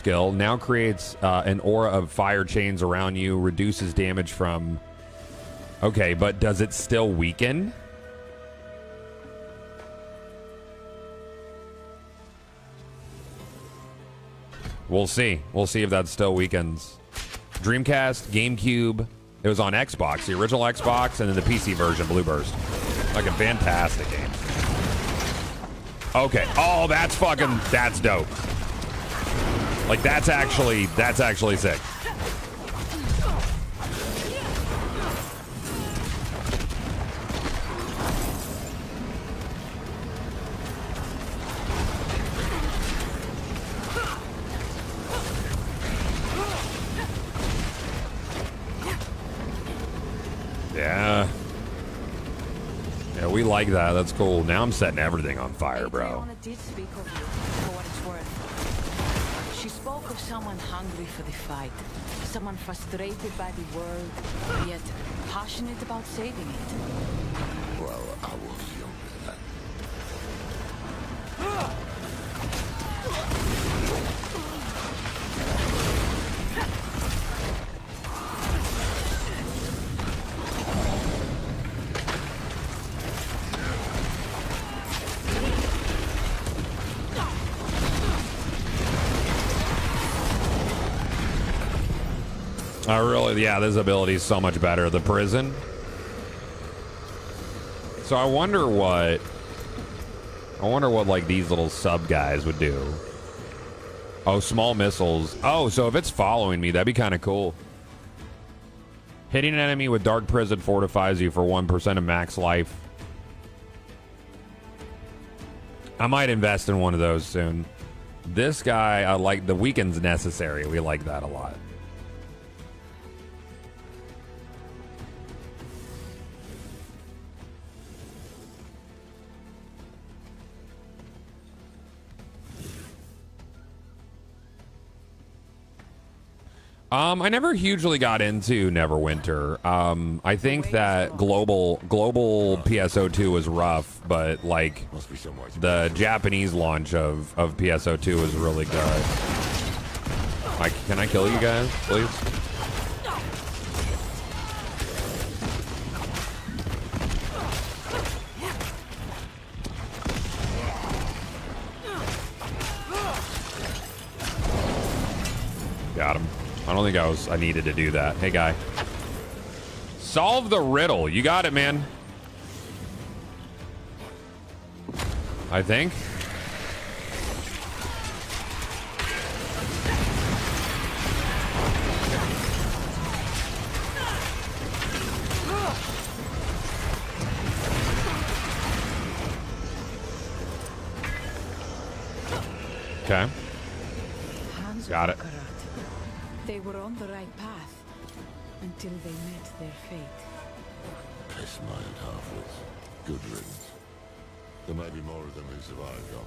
skill now creates an aura of fire chains around you, reduces damage from... Okay, but does it still weaken? We'll see. We'll see if that still weakens. Dreamcast, GameCube. It was on Xbox, the original Xbox, and then the PC version, Blueburst. Like a fantastic game. Okay. Oh, that's dope. Like that's actually sick. Yeah. Yeah, we like that. That's cool. Now I'm setting everything on fire, bro. Did speak of you, for what it's worth. She spoke of someone hungry for the fight, someone frustrated by the world, yet passionate about saving it. Well, I was younger then. Yeah, this ability is so much better. The prison. So I wonder what like these little sub guys would do. Oh, small missiles. Oh, so if it's following me, that'd be kind of cool. Hitting an enemy with Dark Prison fortifies you for 1% of max life. I might invest in one of those soon. This guy, I like. The weaken's necessary. We like that a lot. I never hugely got into Neverwinter. I think that global PSO2 was rough, but like the Japanese launch of PSO2 was really good. Can I kill you guys, please? Got him. I don't think I needed to do that. Hey, guy. Solve the riddle. You got it, man. I think. Okay. Got it. They were on the right path until they met their fate. Piss mind half-wits. Good riddance. There may be more of them who survived off.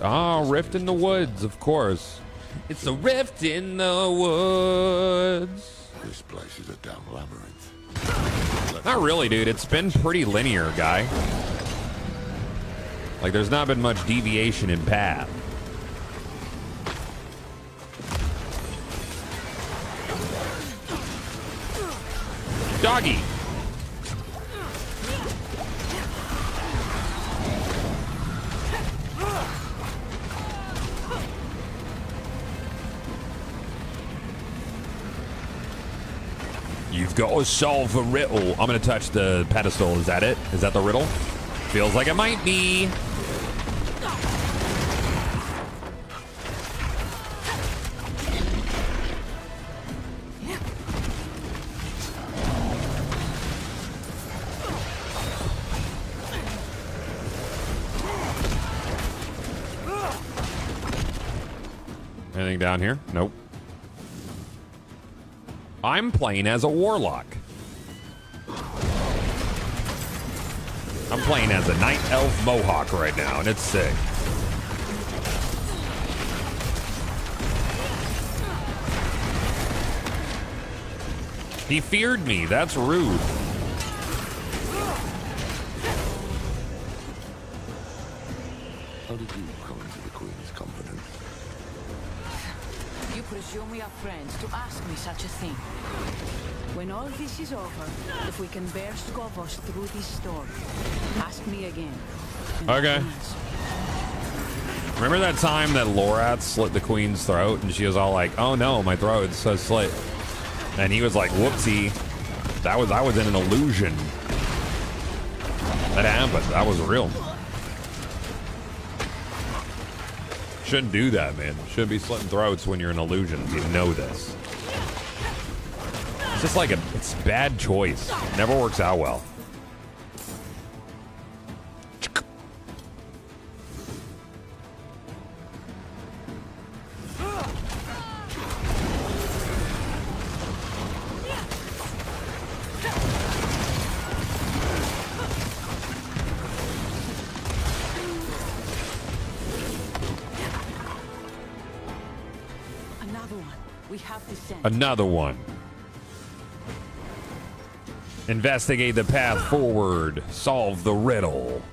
Ah, Rift in the Woods, of course. It's a rift in the woods. This place is a damn labyrinth. Not really, dude. It's been pretty linear, guy. Like, there's not been much deviation in path. Doggy. You've got to solve a riddle. I'm going to touch the pedestal. Is that it? Is that the riddle? Feels like it might be. Anything down here? Nope. I'm playing as a warlock. I'm playing as a night elf mohawk right now, and it's sick. He feared me. That's rude. How did you come into the Queen's presume we are friends to ask me such a thing. When all this is over, if we can bear Skovos through this storm, ask me again. Okay. Remember that time that Lorath slit the queen's throat and she was all like, oh no, my throat's so slit. And he was like, whoopsie. I was in an illusion. That happened. That was real. Shouldn't do that, man. Shouldn't be slitting throats when you're in illusions. You know this. It's just like it's a bad choice. Never works out well. Another one. Investigate the path forward. Solve the riddle.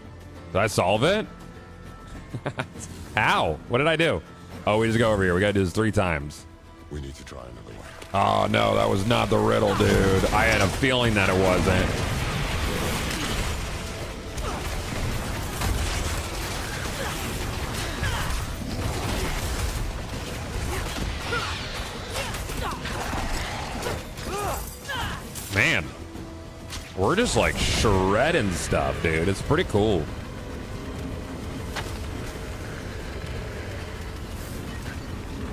Did I solve it? How? What did I do? Oh, we just go over here. We gotta do this 3 times. We need to try another way. Oh no, that was not the riddle, dude. I had a feeling that it wasn't. Man, we're just like shredding stuff, dude. It's pretty cool.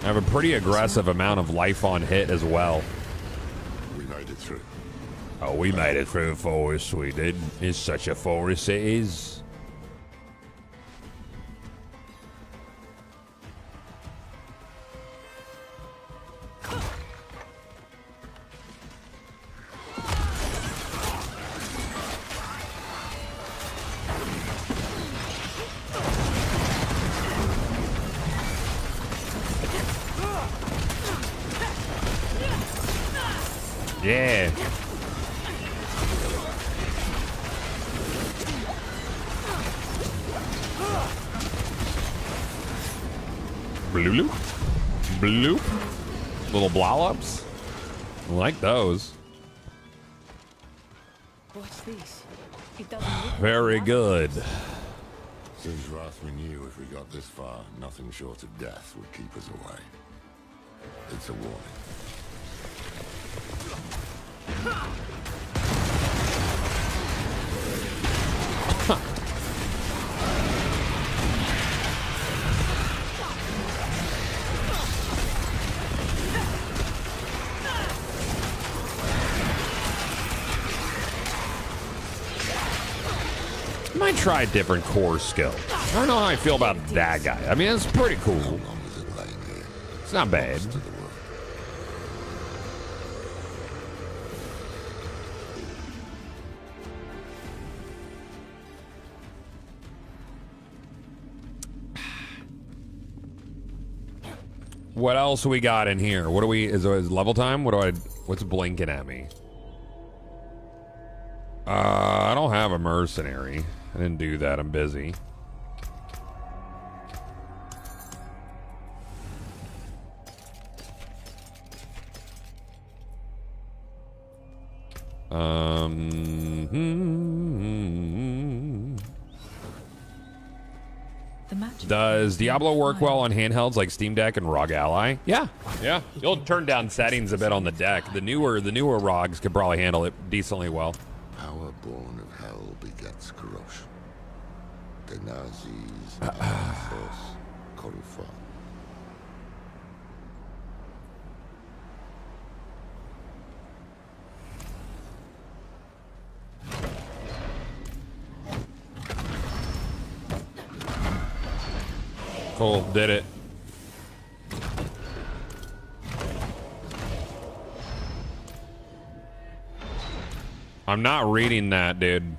I have a pretty aggressive amount of life on hit as well. We made it through. Oh, we made it through the forest, we did. It's such a forest it is. Yeah. Bloop. Bloop. Little blollops. I like those. What's this? It doesn't look Very good. Since Wrath, we knew if we got this far, nothing short of death would keep us away. It's a warning. I might try a different core skill. I don't know how I feel about that guy. I mean, it's pretty cool. How long is it laying here? It's not bad. Lost to the world. What else we got in here? What do we, is level time? What's blinking at me? I don't have a mercenary. I didn't do that. I'm busy. Does Diablo work well on handhelds like Steam Deck and ROG Ally? Yeah. You'll turn down settings a bit on the deck. The newer ROGs could probably handle it decently well. Power born of hell begets corruption. Genazis, Athos, Corufan. Cool, did it. I'm not reading that, dude.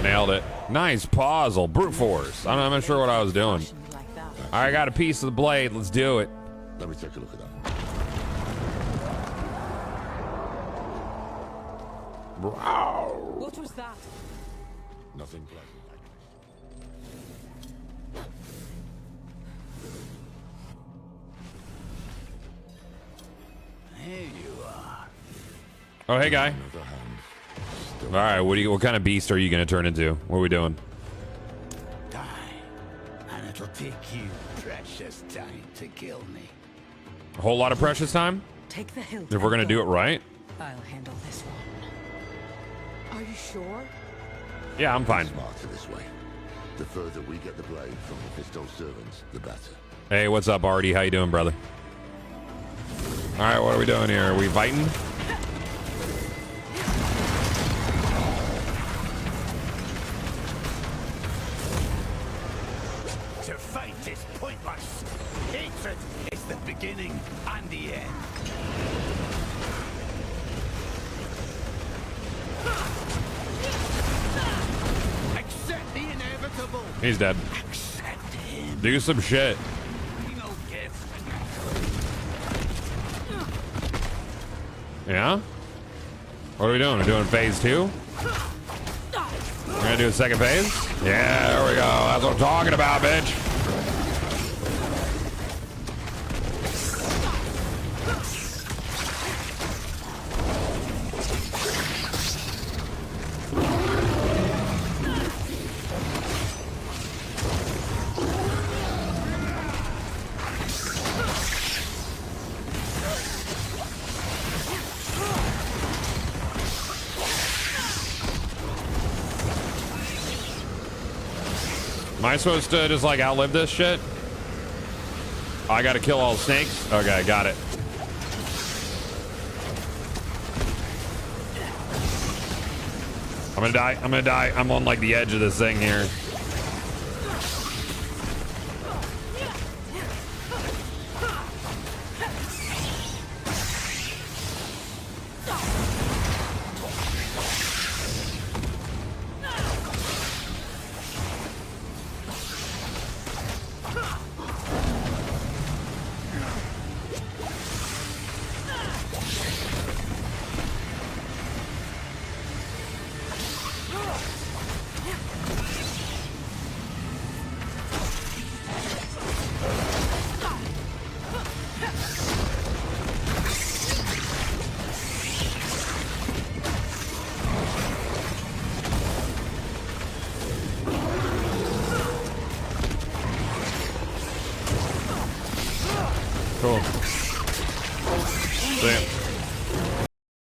Nailed it. Nice puzzle. Brute force. I'm not sure what I was doing. I got a piece of the blade. Let's do it. Let me take a look at that. Wow. What was that? Nothing pleasant like this. Here you are. Oh, hey, guy. Another hand. Still All right, what kind of beast are you going to turn into? What are we doing? Die. And it'll take you precious time to kill me. A whole lot of precious time? Take the hilt. If we're going to do it right? I'll handle this one. Are you sure? Yeah, I'm fine. smarter this way. The further we get the blade from the pistol servants, the better. Hey, what's up, Artie? How you doing, brother? All right, what are we doing here? Are we fighting? To fight is pointless. Hatred is the beginning and the end. Accept the inevitable. He's dead. Accept him. Do some shit. No gift. Yeah? What are we doing? We're doing phase 2? We're gonna do a second phase? Yeah, there we go. That's what I'm talking about, bitch. Am I supposed to just like outlive this shit? I gotta kill all the snakes? Okay, got it. I'm gonna die. I'm gonna die. I'm on like the edge of this thing here.